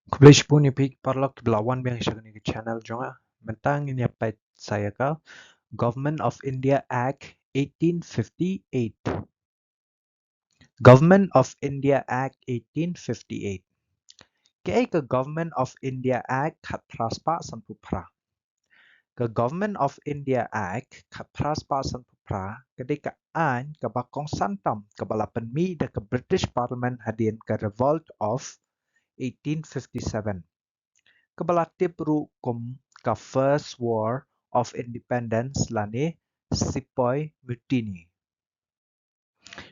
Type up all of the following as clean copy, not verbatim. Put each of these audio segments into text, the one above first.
Kublish puni pig parlok belawan bang isyakan ke channel jonga mentang ini apa saya ka Government of India Act 1858. Government of India Act 1858. Kaya ke Government of India Act khat praspa sampupra. Ke Government of India Act khat praspa sampupra ketika an ke bakong santam ke balapan mi de ke British Parliament hadian ke Revolt of 1857. Kebelatip kum ka First War of Independence lani Sepoy Mutiny.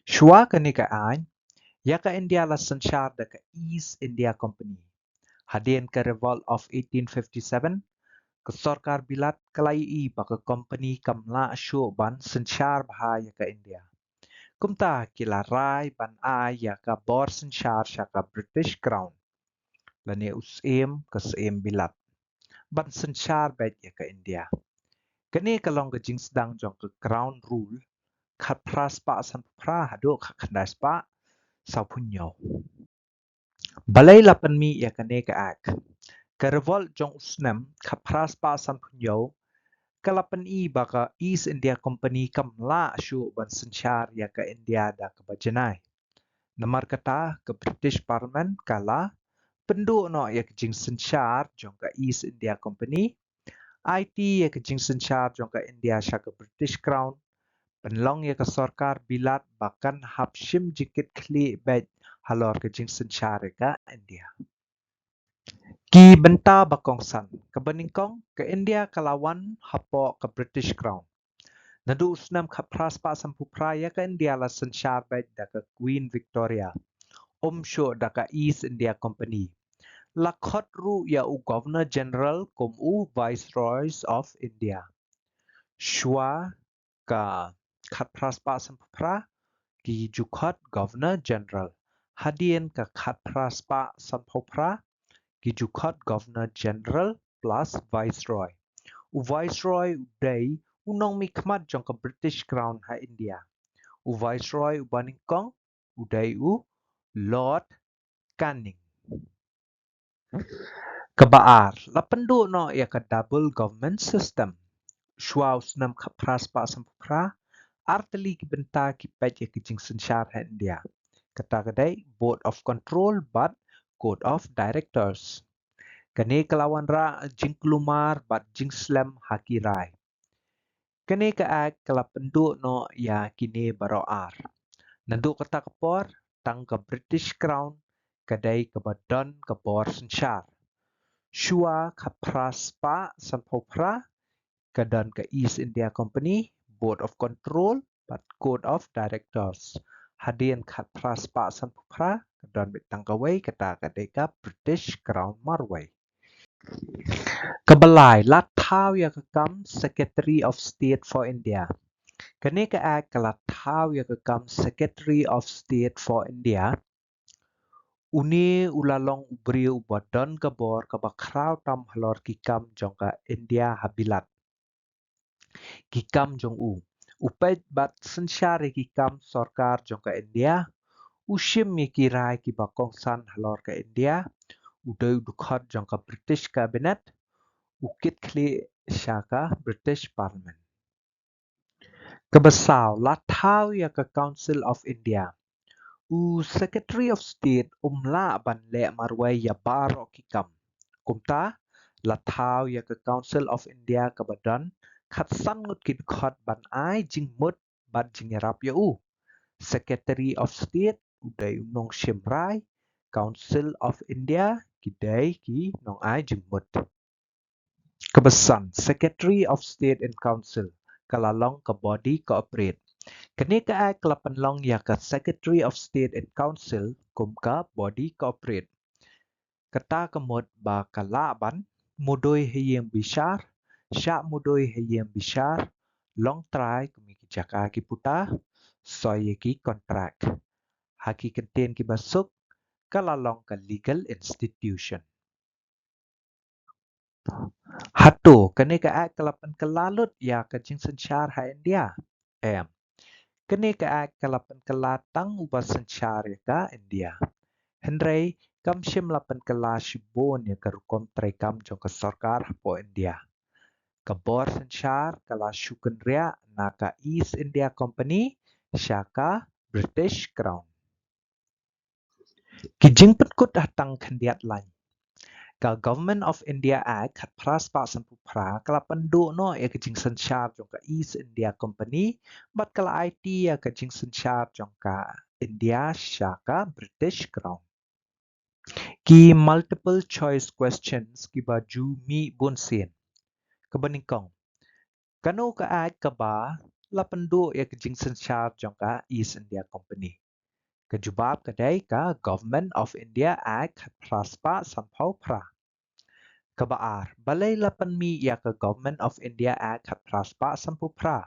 Shua kanikaan, ya ka India la sanchar da ka East India Company. Hadian ka Revolt of 1857, ke Sarkar Bilat kalai baka company kamla syu ban sanchar bahaya ka India. Kumta kila rai ban ya ka bor sanchar ka British Crown. Lani usim ke seim Bilat. Ban sanchar baik ya ke India. Kini kalong ke jing sedang jong ke Crown Rule, kat pras pa san pra haduk kandas pa sau punyo. Balai lapan mi ya kene ke ak. Ke revolt jong usnem kat pras pa san punyo, kalapan baka East India Company kamla syu ban sanchar ya ke India da ke bajanai. Namar kata ke British Parliament kala penduk no ya ke jing sanchar jong ke East India Company, IT ya ke jing sanchar jong ke India sya ke British Crown, penlong ya ke Sarkar Bilat bahkan hapshim jikit kli bed halor ke jing sanchar ka India. Ki benta bakongsan ke beningkong ke India kelawan hapo ke British Crown. Nadu usnam ke praspa sampupra ya ke India la sanchar bed da ke Queen Victoria. Syo da ke East India Company. Lakhot ru ya u Governor General kum u Viceroys of India. Shua ka khat praspa sampupra ki jukot Governor General. Hadian ka khat praspa sampupra ki jukot Governor General plus Viceroy. U Viceroy udai unong mikmat jong ke British Crown ha India. U Viceroy u baningkong udai u Lord Canning. Kebaar, lapendu no ya ke double government system. Shua usnam ka praspa sampupra arteli ki benta ki pet ya ki jing sanchar ha India. Kata kedai Board of Control but Code of Directors. Kene kelawan ra jing kelumar but jing slam haki rai. Kene ke ak kala penduk no ya kini baroar. Nanduk kata kepor tang ke British Crown kedai ke badan ke bor sanchar. Shua ka praspa sampopra kedan ke East India Company Board of Control but Code of Directors. Hadian kat praspa sampopra kedan bitang kawai kata kedeka British Crown Marway. Kabelai lat thau ya kekam Secretary of State for India. Kene ke ak kalat thau ya kekam Secretary of State for India. Uni ulalong ubri ubadan kabor kabakrau tam halor kikam jongka India habilat. Kikam jong u. Upet bat sensyari kikam Sarkar jongka India. Ushim mikirai ki bakongsan halor ke India. Udai udukhat jongka British Cabinet. Ukit kli syaka British Parliament. Kebesau latau ya ke Council of India. Secretary of State umla ban le marwai ya baro kikam. Kumta latau ya ke Council of India ke badan khat sangut kit khat ban ai jing mut ban jing rap ya u. Secretary of State udai unong shimrai Council of India kidai ki nong ai jing mut. Kebesan Secretary of State and Council kalalong ke body cooperate. Kini ke ai kelapan long ya ke Secretary of State and Council kum ka body cooperate. Kata kemud ba kalaban mudoi heyem bishar, syak mudoi heyem bishar, long try kumi ki jaka ki puta, soye ki kontrak. Haki kenten ki basuk kalalong ke legal institution. Hatu kini ke ai kelapan kelalut ya ke jing sanchar ha India. Kini ke ai kelapan kelatang ubah sanchar ya ka India. Henry Kam shimlapan kalashibon ya karukom trekam jong ka sarkar po India. Kabor sanchar kalashukan ria naka East India Company Shaka British Crown. Kijing petkut datang kendiat lain. Ka Government of India Act hat praspa sampupra kala penduk no ya kijing sanchar jong ka East India Company bat kala IT ya kijing sanchar jong ka India Shaka British Crown. Ki multiple choice questions ki baju mi bun sien. Kebaningkong. Kanu ka Act ka ba la penduk ya kijing sanchar jong ka East India Company. Kejubab kadai ka Government of India Act hat praspa sampau pra. Kabaar, balay lapan mi ya ka Government of India Act hat praspa sampu pra.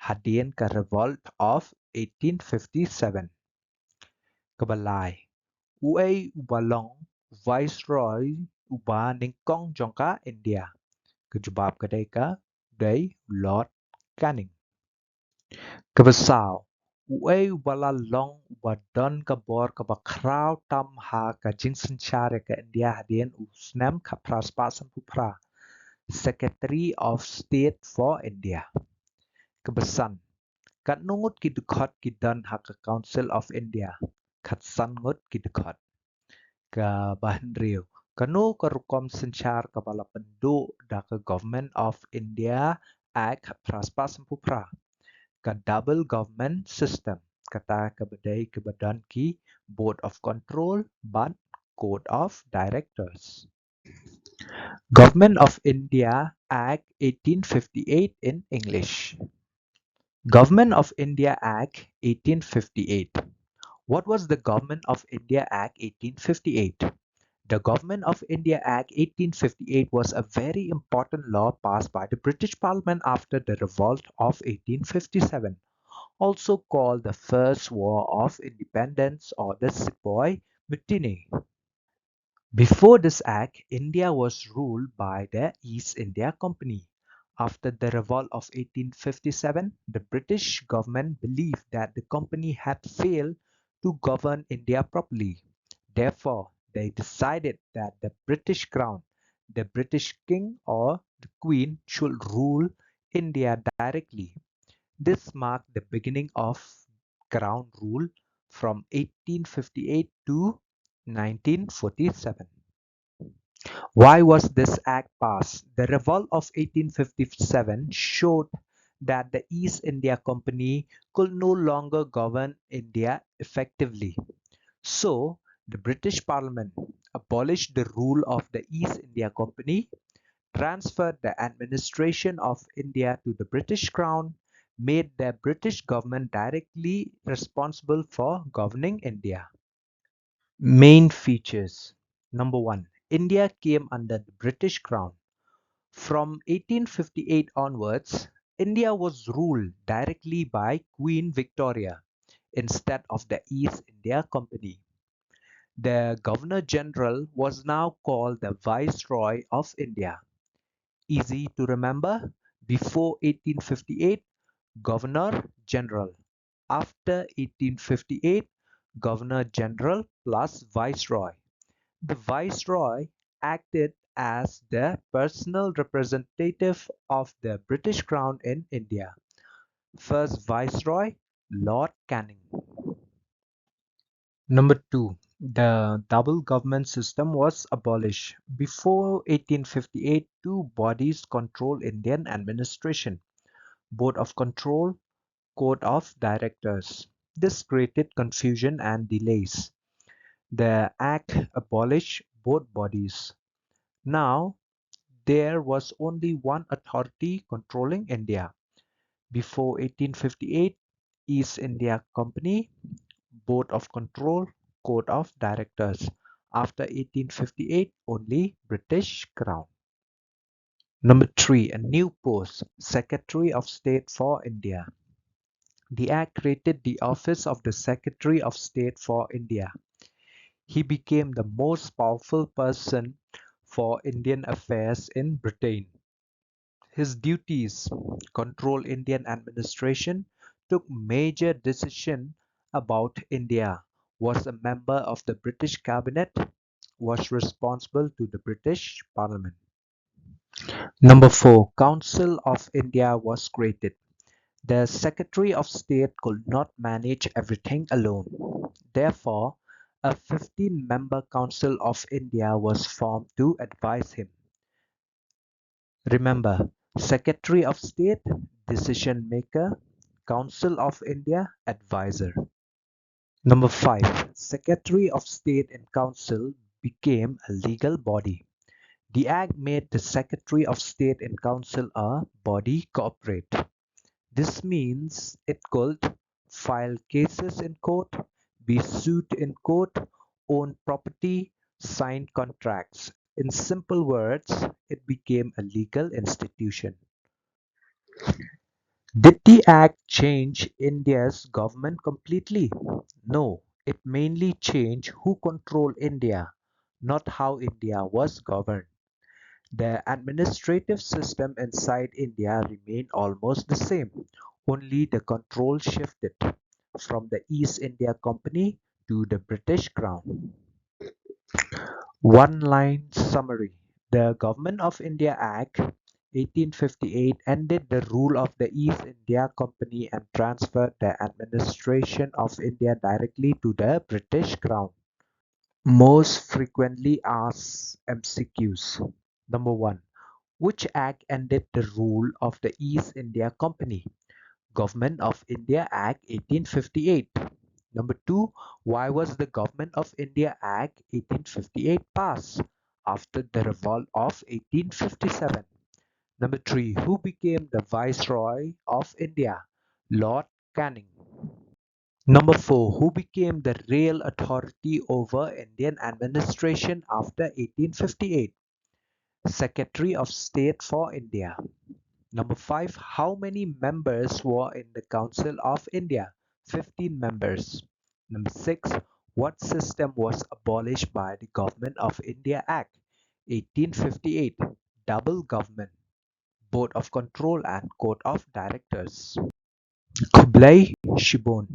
Hadien ka Revolt of 1857. Kabalay, uay ubalong Viceroy uba ningkong jongka India. Kejubab kadai ka day Lord Canning. Kabasaw, uay ubala long ubadon kabor kabakraw tam ha ka jinsen syare ka India hadien usnem ka praspa sampupra. Secretary of State for India. Kebesan, kat nungut ki dukhat ki dan ha ka Council of India. Kat sangut ki dukhat. Ka bahan riu. Kanu ka rukom senchar ka bala penduk da ka Government of India Act praspa sampupra. Ka double government system. Kata ka badai ke badan ki Board of Control but Code of Directors. Government of India Act 1858 in English. Government of India Act 1858. What was the Government of India Act 1858? The Government of India Act 1858 was a very important law passed by the British Parliament after the Revolt of 1857, also called the First War of Independence or the Sepoy Mutiny. Before this act, India was ruled by the East India Company. After the revolt of 1857, the British government believed that the company had failed to govern India properly. Therefore, they decided that the British Crown, the British King or the Queen, should rule India directly. This marked the beginning of Crown rule from 1858 to 1947. Why was this act passed? The revolt of 1857 showed that the East India Company could no longer govern India effectively. So, the British Parliament abolished the rule of the East India Company, transferred the administration of India to the British Crown, made the British government directly responsible for governing India. Main features. Number 1. India came under the British Crown. From 1858 onwards, India was ruled directly by Queen Victoria instead of the East India Company. The Governor-General was now called the Viceroy of India. Easy to remember, before 1858, Governor-General. After 1858, Governor-General plus Viceroy. The Viceroy acted as the personal representative of the British Crown in India. First Viceroy, Lord Canning. Number 2. The double government system was abolished. Before 1858, two bodies controlled Indian administration: Board of Control, Code of Directors. This created confusion and delays. The Act abolished both bodies. Now, there was only one authority controlling India. Before 1858, East India Company, Board of Control, Code of Directors. After 1858, only British Crown. Number 3. A new post, Secretary of State for India. The Act created the office of the Secretary of State for India. He became the most powerful person for Indian affairs in Britain. His duties: control Indian administration, took major decisions about India, was a member of the British cabinet, was responsible to the British Parliament. Number 4. Council of India was created. The Secretary of State could not manage everything alone. Therefore, a 15-member Council of India was formed to advise him. Remember, Secretary of State, decision maker; Council of India, advisor. Number 5. Secretary of State and Council became a legal body. The Act made the Secretary of State and Council a body corporate. This means it could file cases in court, be sued in court, own property, sign contracts. In simple words, it became a legal institution. Did the Act change India's government completely? No, it mainly changed who controlled India, not how India was governed. The administrative system inside India remained almost the same, only the control shifted from the East India Company to the British Crown. One-line summary: the Government of India Act 1858 ended the rule of the East India Company and transferred the administration of India directly to the British Crown. Most frequently asked MCQs. Number 1. Which act ended the rule of the East India Company? Government of India Act 1858. Number 2. Why was the Government of India Act 1858 passed after the revolt of 1857? Number 3. Who became the Viceroy of India? Lord Canning. Number 4. Who became the real authority over Indian administration after 1858? Secretary of State for India. Number 5. How many members were in the Council of India? 15 members. Number 6. What system was abolished by the Government of India Act 1858? Double government, Board of Control and Court of Directors. Kublai Shibun.